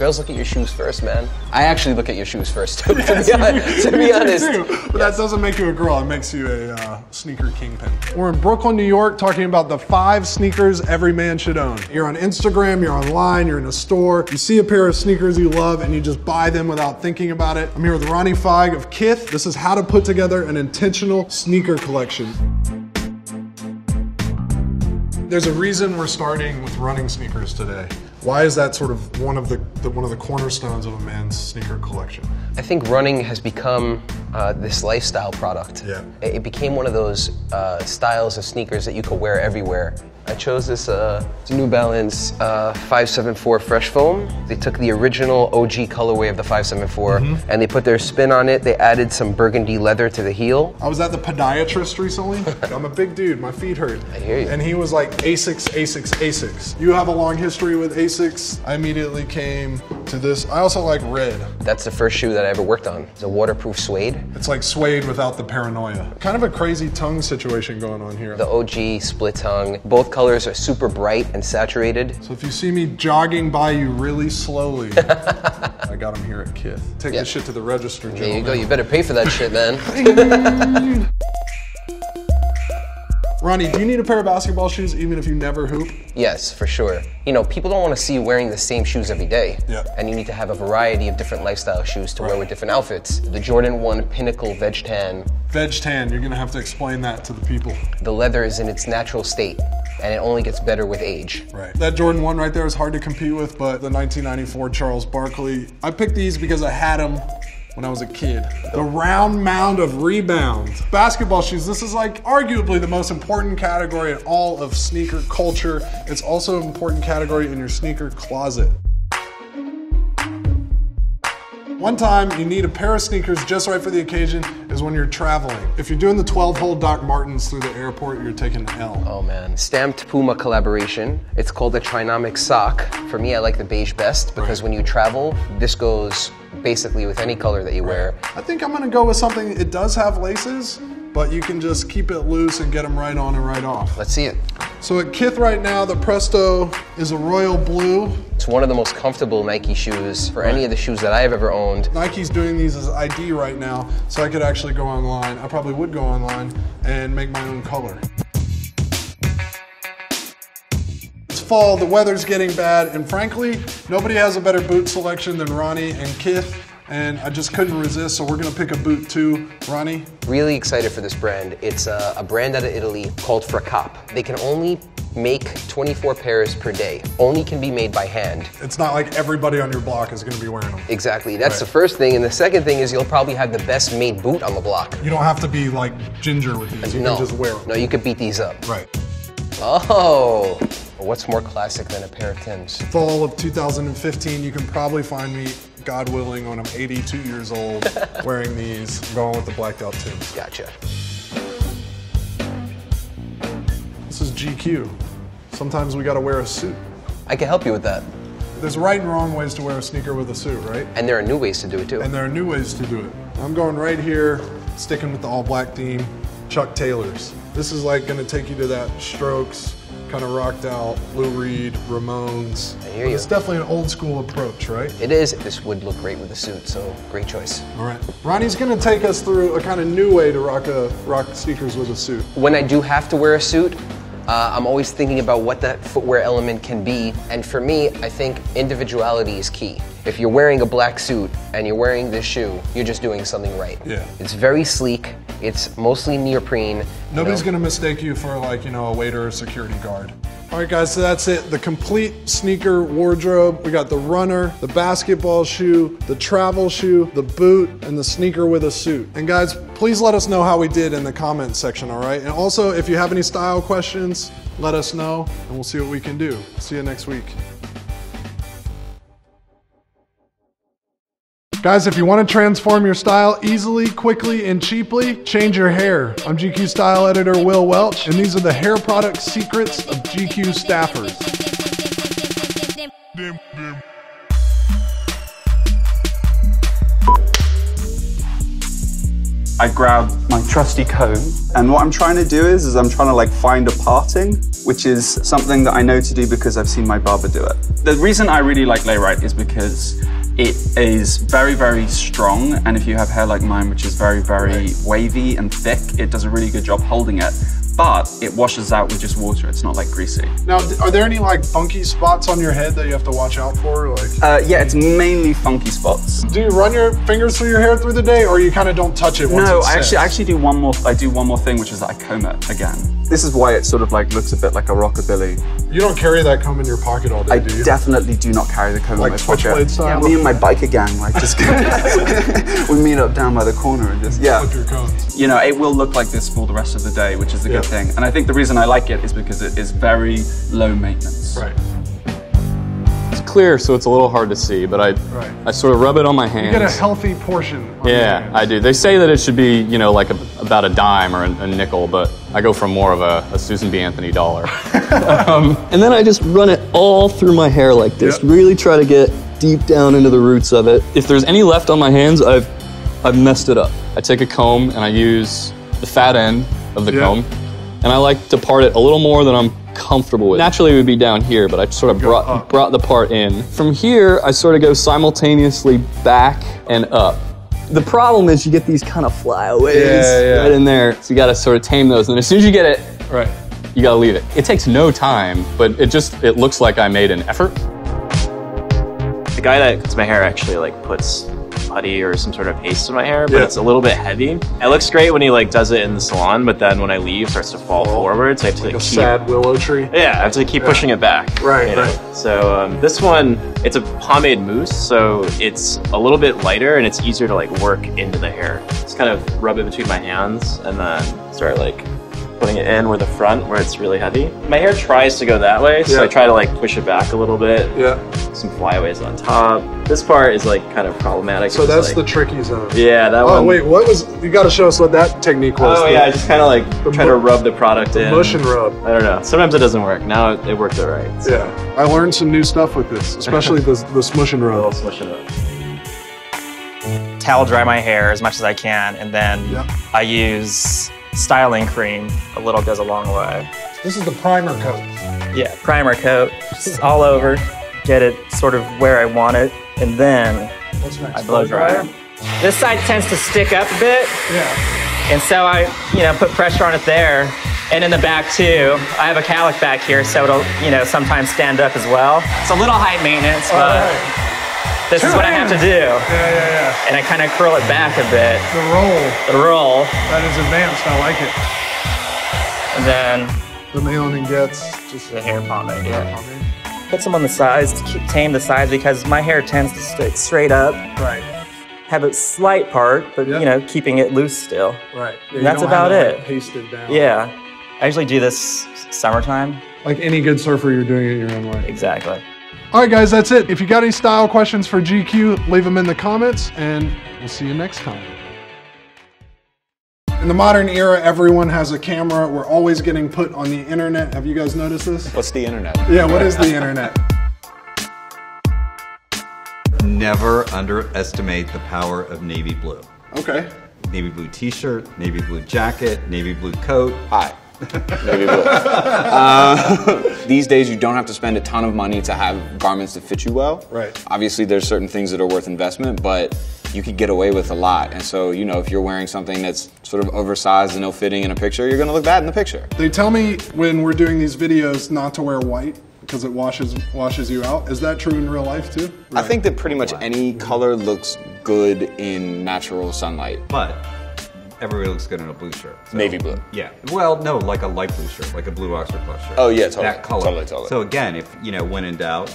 Girls look at your shoes first, man. I actually look at your shoes first, too, to be honest. But that doesn't make you a girl, it makes you a sneaker kingpin. We're in Brooklyn, New York, talking about the 5 sneakers every man should own. You're on Instagram, you're online, you're in a store, you see a pair of sneakers you love and you just buy them without thinking about it. I'm here with Ronnie Feig of Kith. This is how to put together an intentional sneaker collection. There's a reason we're starting with running sneakers today. Why is that sort of one of the cornerstones of a man's sneaker collection? I think running has become this lifestyle product. Yeah. It became one of those styles of sneakers that you could wear everywhere. I chose this New Balance 574 Fresh Foam. They took the original OG colorway of the 574 and they put their spin on it. They added some burgundy leather to the heel. I was at the podiatrist recently. I'm a big dude, my feet hurt. I hear you. And he was like, Asics, Asics, Asics. You have a long history with Asics. I immediately came to this. I also like red. That's the first shoe that I ever worked on. It's a waterproof suede. It's like suede without the paranoia. Kind of a crazy tongue situation going on here. The OG split tongue. Both colors are super bright and saturated. So if you see me jogging by you really slowly, I got them here at Kith. Take this shit to the register, gentlemen. There you go, you better pay for that shit, man. Ronnie, do you need a pair of basketball shoes even if you never hoop? Yes, for sure. You know, people don't want to see you wearing the same shoes every day. Yeah. And you need to have a variety of different lifestyle shoes to wear with different outfits. The Jordan 1 Pinnacle Veg Tan. Veg Tan, you're gonna have to explain that to the people. The leather is in its natural state, and it only gets better with age. Right. That Jordan 1 right there is hard to compete with, but the 1994 Charles Barkley, I picked these because I had them when I was a kid. The round mound of rebound. Basketball shoes, this is like arguably the most important category in all of sneaker culture. It's also an important category in your sneaker closet. One time you need a pair of sneakers just right for the occasion is when you're traveling. If you're doing the 12-hole Doc Martens through the airport, you're taking an L. Oh man, stamped Puma collaboration. It's called the Trinomic Sock. For me, I like the beige best because when you travel, this goes basically with any color that you wear. I think I'm gonna go with something, it does have laces, but you can just keep it loose and get them right on and right off. Let's see it. So at Kith right now, the Presto is a royal blue. It's one of the most comfortable Nike shoes for any of the shoes that I've ever owned. Nike's doing these as ID right now, so I could actually go online. I probably would go online and make my own color. It's fall, the weather's getting bad, and frankly, nobody has a better boot selection than Ronnie and Kith. And I just couldn't resist, so we're gonna pick a boot too. Ronnie? Really excited for this brand. It's a brand out of Italy called Fracap. They can only make 24 pairs per day. Only can be made by hand. It's not like everybody on your block is gonna be wearing them. Exactly, that's the first thing. And the second thing is you'll probably have the best made boot on the block. You don't have to be like ginger with these, you can just wear them. No, you could beat these up. Right. Oh, what's more classic than a pair of Timbs? Fall of 2015, you can probably find me, God willing, when I'm 82 years old, wearing these, going with the blacked out Timbs. Gotcha. This is GQ. Sometimes we gotta wear a suit. I can help you with that. There's right and wrong ways to wear a sneaker with a suit, right? And there are new ways to do it too. And there are new ways to do it. I'm going right here, sticking with the all black theme, Chuck Taylors. This is like gonna take you to that Strokes, kind of rocked out, Lou Reed, Ramones. I hear you. It's definitely an old school approach, right? It is. This would look great with a suit, so great choice. All right. Ronnie's gonna take us through a kind of new way to rock sneakers with a suit. When I do have to wear a suit, I'm always thinking about what that footwear element can be. And for me, I think individuality is key. If you're wearing a black suit and you're wearing this shoe, you're just doing something right. Yeah. It's very sleek. It's mostly neoprene. Nobody's gonna mistake you for like, a waiter or security guard. All right guys, so that's it. The complete sneaker wardrobe. We got the runner, the basketball shoe, the travel shoe, the boot, and the sneaker with a suit. And guys, please let us know how we did in the comments section, all right? And also, if you have any style questions, let us know, and we'll see what we can do. See you next week. Guys, if you want to transform your style easily, quickly, and cheaply, change your hair. I'm GQ style editor Will Welch, and these are the hair product secrets of GQ staffers. I grab my trusty comb, and what I'm trying to do is I'm trying to like find a parting which is something that I know to do because I've seen my barber do it. The reason I really like Layrite is because it is very, very strong, and if you have hair like mine, which is very, very wavy and thick, it does a really good job holding it. But it washes out with just water. It's not like greasy. Now, are there any like funky spots on your head that you have to watch out for? Like, yeah, it's mainly funky spots. Do you run your fingers through your hair through the day, or you kind of don't touch it once No, it's I actually do one more. I do one more thing, which is that I comb it again. This is why it sort of like looks a bit like a rockabilly. You don't carry that comb in your pocket all day, do you? I definitely do not carry the comb like in my pocket. switchblade style? Yeah, me and my biker gang, like just we meet up down by the corner and just flip your combs. You know, it will look like this for the rest of the day, which is a good thing. And I think the reason I like it is because it is very low maintenance. Right. It's clear, so it's a little hard to see, but I sort of rub it on my hands. You get a healthy portion on your hands. I do. They say that it should be, you know, like about a dime or a nickel, but I go for more of a Susan B. Anthony dollar. And then I just run it all through my hair like this. Really try to get deep down into the roots of it. If there's any left on my hands, I've messed it up. I take a comb and I use the fat end of the comb, and I like to part it a little more than I'm comfortable with. Naturally it would be down here, but I sort of brought the part in. From here, I sort of go simultaneously back and up. The problem is you get these kind of flyaways right in there, so you gotta sort of tame those, and as soon as you get it, you gotta leave it. It takes no time, but it looks like I made an effort. The guy that cuts my hair actually like puts putty or some sort of paste in my hair, but it's a little bit heavy. It looks great when he like does it in the salon, but then when I leave, it starts to fall forward. So I have to like keep, a sad willow tree. Yeah, I have to keep pushing it back. Right. So this one, it's a pomade mousse, so it's a little bit lighter and it's easier to like work into the hair. Just kind of rub it between my hands and then start like putting it in where the front, where it's really heavy. My hair tries to go that way, so I try to like push it back a little bit. Some flyaways on top. This part is like kind of problematic. So that's like, the tricky zone. Yeah, that one. Oh wait, you gotta show us what that technique was. Oh yeah, I just kind of like try to rub the product in. Mush and rub. I don't know. Sometimes it doesn't work. Now it worked all right. So. Yeah, I learned some new stuff with this, especially the smush and rub. Smush and rub. Towel dry my hair as much as I can, and then I use styling cream. A little goes a long way. This is the primer coat. Yeah, primer coat, just all over. Get it sort of where I want it, and then I blow dry it. This side tends to stick up a bit, and so I, put pressure on it there. And in the back too, I have a cowlick back here, so it'll, sometimes stand up as well. It's a little high maintenance, but this is what I have to do. And I kind of curl it back a bit. The roll. That is advanced. I like it. And then the melanin gets just the hair pomade. Put some on the sides to tame the sides because my hair tends to stick straight up. Right. Have a slight part, but keeping it loose still. Right. Yeah, and that's about it. Like, paste it down. Yeah. I usually do this summertime. Like any good surfer, you're doing it your own way. Exactly. All right, guys, that's it. If you got any style questions for GQ, leave them in the comments, and we'll see you next time. In the modern era, everyone has a camera. We're always getting put on the internet. Have you guys noticed this? What's the internet? Yeah, what is the internet? Never underestimate the power of navy blue. Okay. Navy blue t-shirt, navy blue jacket, navy blue coat. Hi. Navy blue. These days you don't have to spend a ton of money to have garments that fit you well. Right. Obviously there's certain things that are worth investment, but you could get away with a lot. And so, if you're wearing something that's sort of oversized and ill-fitting in a picture, you're gonna look bad in the picture. They tell me when we're doing these videos not to wear white because it washes you out. Is that true in real life too? Right. I think that pretty much any color looks good in natural sunlight. But everybody looks good in a blue shirt. So, navy blue. Yeah. Well, no, like a light blue shirt, like a blue Oxford Plus shirt. Oh yeah, totally. That color. Totally. So again, if when in doubt,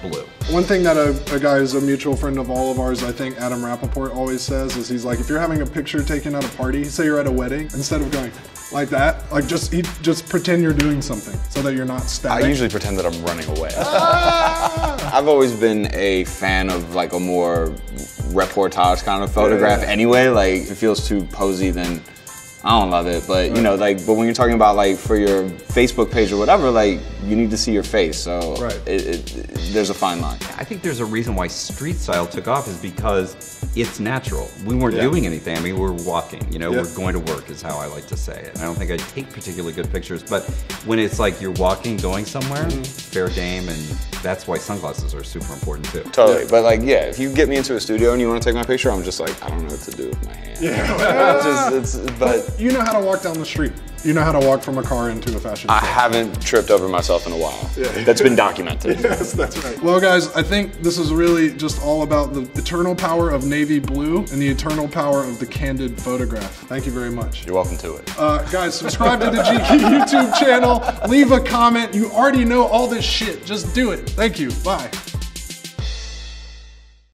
blue. One thing that a guy who's a mutual friend of all of ours, I think Adam Rappaport always says, is he's like, if you're having a picture taken at a party, say you're at a wedding, instead of going like that, like just pretend you're doing something so that you're not static. I usually pretend that I'm running away. I've always been a fan of like a more reportage kind of photograph anyway. Like if it feels too posy, then I don't love it, but you know, like, but when you're talking about like for your Facebook page or whatever, like you need to see your face, so there's a fine line. I think there's a reason why street style took off is because it's natural. We weren't doing anything. I mean, we were walking, you know, we're going to work is how I like to say it. I don't think I take particularly good pictures, but when it's like you're walking, going somewhere, fair game, and that's why sunglasses are super important too. Totally, but like, yeah, if you get me into a studio and you want to take my picture, I'm just like, I don't know what to do with my hand. But you know how to walk down the street. You know how to walk from a car into a fashion show. I haven't tripped over myself in a while. That's been documented. Yes, that's right. Well, guys, I think this is really just all about the eternal power of navy blue and the eternal power of the candid photograph. Thank you very much. You're welcome to it. Guys, subscribe to the GQ YouTube channel. Leave a comment. You already know all this shit. Just do it. Thank you. Bye.